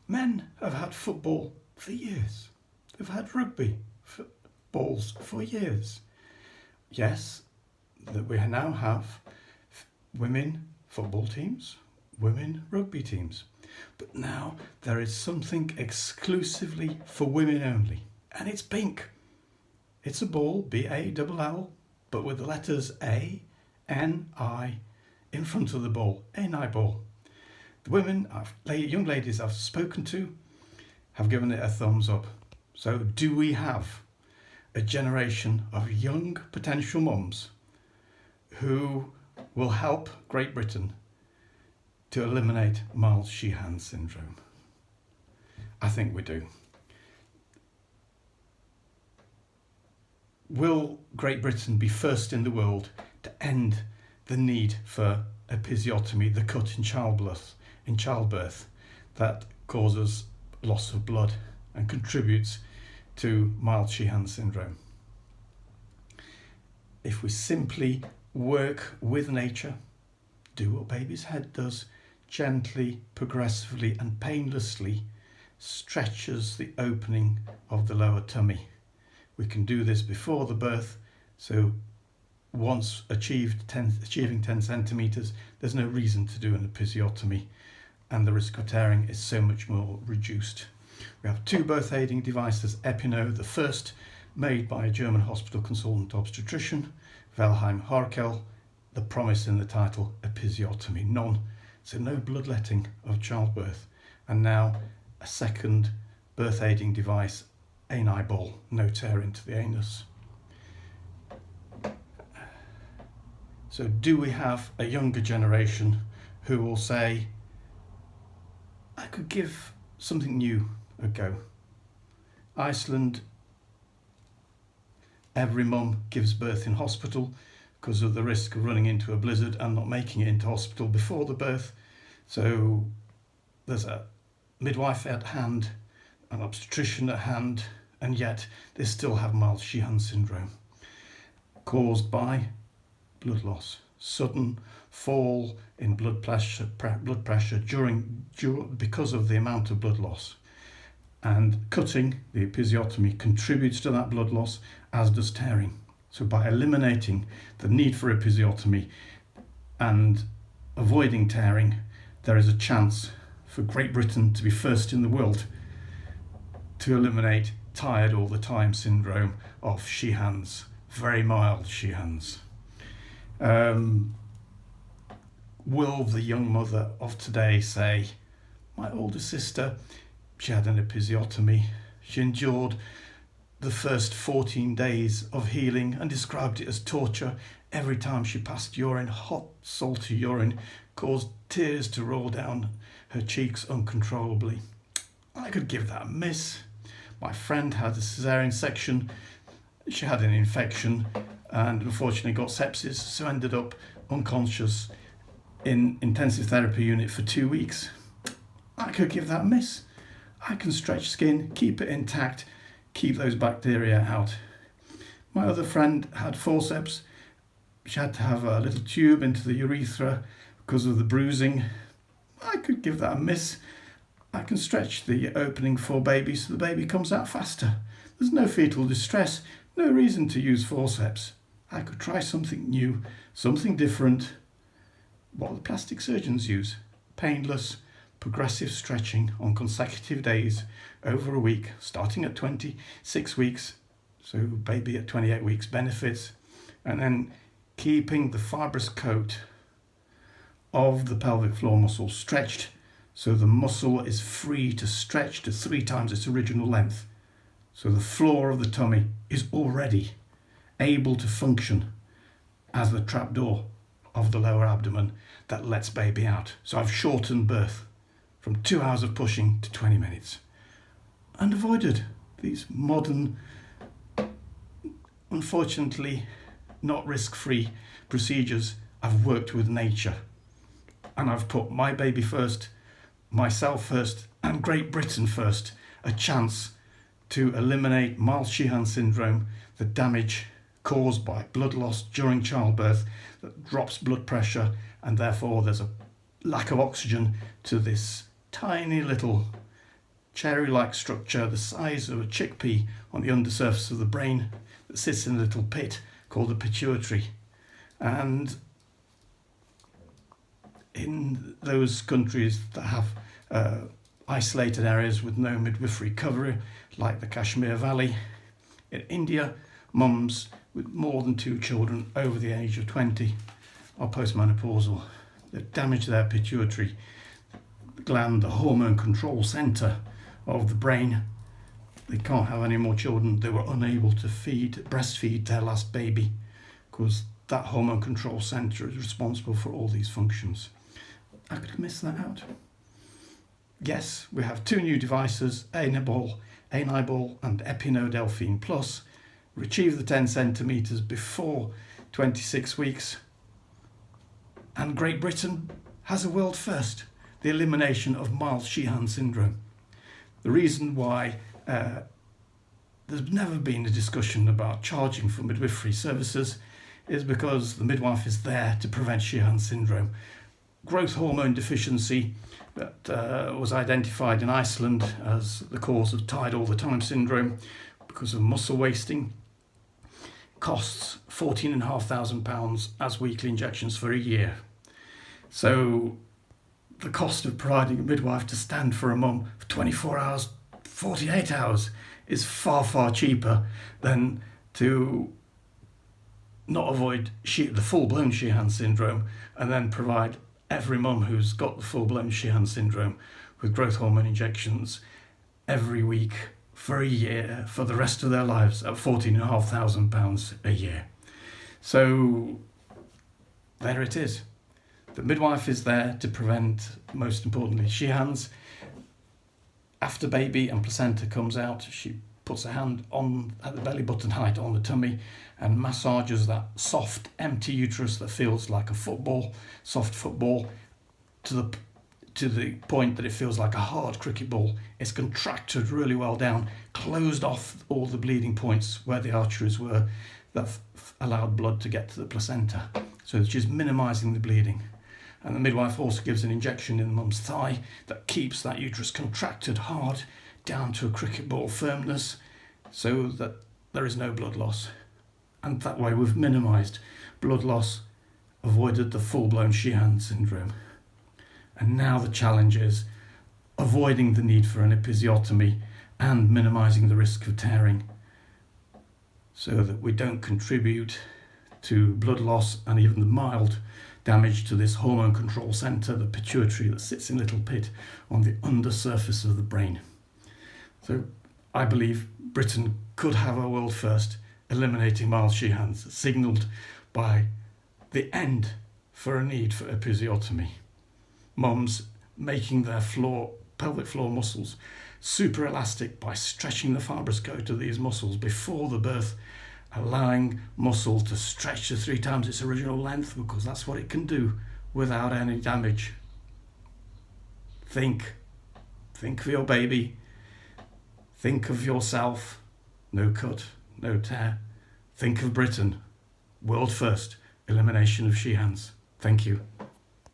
Men have had football for years. They've had rugby balls for years. Yes, that we now have women football teams, women rugby teams. But now there is something exclusively for women only. And it's pink. It's a ball, B-A-L-L, but with the letters A, N, I in front of the ball, A-N-I ball. The women, young ladies I've spoken to, have given it a thumbs up. So do we have a generation of young potential mums who will help Great Britain to eliminate Mild Sheehan syndrome? I think we do. Will Great Britain be first in the world to end the need for episiotomy, the cut in childbirth that causes loss of blood and contributes to Mild Sheehan syndrome? If we simply work with nature, do what baby's head does, gently, progressively and painlessly stretches the opening of the lower tummy. We can do this before the birth, so once achieving 10 centimetres, there's no reason to do an episiotomy, and the risk of tearing is so much more reduced. We have 2 birth aiding devices, Epino, the first made by a German hospital consultant obstetrician, Wilhelm Harkel, the promise in the title, episiotomy, so no bloodletting of childbirth, and now a second birth aiding device, ani ball, no tear into the anus. So do we have a younger generation who will say, I could give something new a go? Iceland, every mum gives birth in hospital because of the risk of running into a blizzard and not making it into hospital before the birth. So there's a midwife at hand, an obstetrician at hand, and yet they still have Mild Sheehan syndrome caused by blood loss, sudden fall in blood pressure because of the amount of blood loss. And cutting, the episiotomy, contributes to that blood loss, as does tearing. So by eliminating the need for episiotomy and avoiding tearing, there is a chance for Great Britain to be first in the world to eliminate tired all the time syndrome of Sheehan's, very mild Sheehan's. Will the young mother of today say, my older sister, she had an episiotomy, she endured the first 14 days of healing and described it as torture. Every time she passed urine, hot, salty urine, caused tears to roll down her cheeks uncontrollably. I could give that a miss. My friend had a cesarean section. She had an infection and unfortunately got sepsis, so ended up unconscious in intensive therapy unit for 2 weeks. I could give that a miss. I can stretch skin, keep it intact, keep those bacteria out. My other friend had forceps. She had to have a little tube into the urethra because of the bruising. I could give that a miss. I can stretch the opening for baby so the baby comes out faster. There's no fetal distress, no reason to use forceps. I could try something new, something different. What the plastic surgeons use, painless, progressive stretching on consecutive days over a week, starting at 26 weeks, so baby at 28 weeks benefits, and then keeping the fibrous coat of the pelvic floor muscle stretched so the muscle is free to stretch to 3 times its original length. So the floor of the tummy is already able to function as the trapdoor of the lower abdomen that lets baby out. So I've shortened birth from 2 hours of pushing to 20 minutes and avoided these modern, unfortunately not risk-free procedures. I've worked with nature and I've put my baby first, myself first, and Great Britain first, a chance to eliminate Mild Sheehan syndrome, the damage caused by blood loss during childbirth that drops blood pressure, and therefore there's a lack of oxygen to this tiny little cherry-like structure the size of a chickpea on the undersurface of the brain that sits in a little pit called the pituitary. And in those countries that have isolated areas with no midwifery cover, like the Kashmir Valley, in India, mums with more than 2 children over the age of 20 are postmenopausal. They've damaged their pituitary gland, the hormone control centre of the brain. They can't have any more children. They were unable to breastfeed their last baby because that hormone control centre is responsible for all these functions. I could have missed that out. Yes, we have 2 new devices, Anibol and Epinodelphine Plus, retrieve the 10 centimetres before 26 weeks. And Great Britain has a world first, the elimination of Mild Sheehan syndrome. The reason why there's never been a discussion about charging for midwifery services is because the midwife is there to prevent Sheehan syndrome. Growth hormone deficiency that was identified in Iceland as the cause of tired all the time syndrome because of muscle wasting costs £14,500 as weekly injections for a year. So the cost of providing a midwife to stand for a mum for 24 hours, 48 hours is far, far cheaper than to not avoid the full-blown Sheehan syndrome and then provide every mum who's got the full-blown Sheehan syndrome with growth hormone injections every week for a year for the rest of their lives at £14,500 a year. So there it is. The midwife is there to prevent, most importantly, Sheehan's. After baby and placenta comes out, she puts her hand on at the belly button height on the tummy and massages that soft, empty uterus that feels like a football, soft football, to the point that it feels like a hard cricket ball. It's contracted really well down, closed off all the bleeding points where the arteries were that allowed blood to get to the placenta. So she's minimising the bleeding. And the midwife also gives an injection in the mum's thigh that keeps that uterus contracted hard down to a cricket ball firmness so that there is no blood loss. And that way we've minimised blood loss, avoided the full-blown Sheehan syndrome. And now the challenge is avoiding the need for an episiotomy and minimising the risk of tearing so that we don't contribute to blood loss and even the mild damage to this hormone control centre, the pituitary that sits in a little pit on the undersurface of the brain. So I believe Britain could have a world first, eliminating Mild Sheehan's, signalled by the end for a need for episiotomy. Mums making their pelvic floor muscles super elastic by stretching the fibrous coat of these muscles before the birth, allowing muscle to stretch to 3 times its original length because that's what it can do without any damage. Think for your baby. Think of yourself. No cut, no tear. Think of Britain. World first, elimination of Sheehan's. Thank you.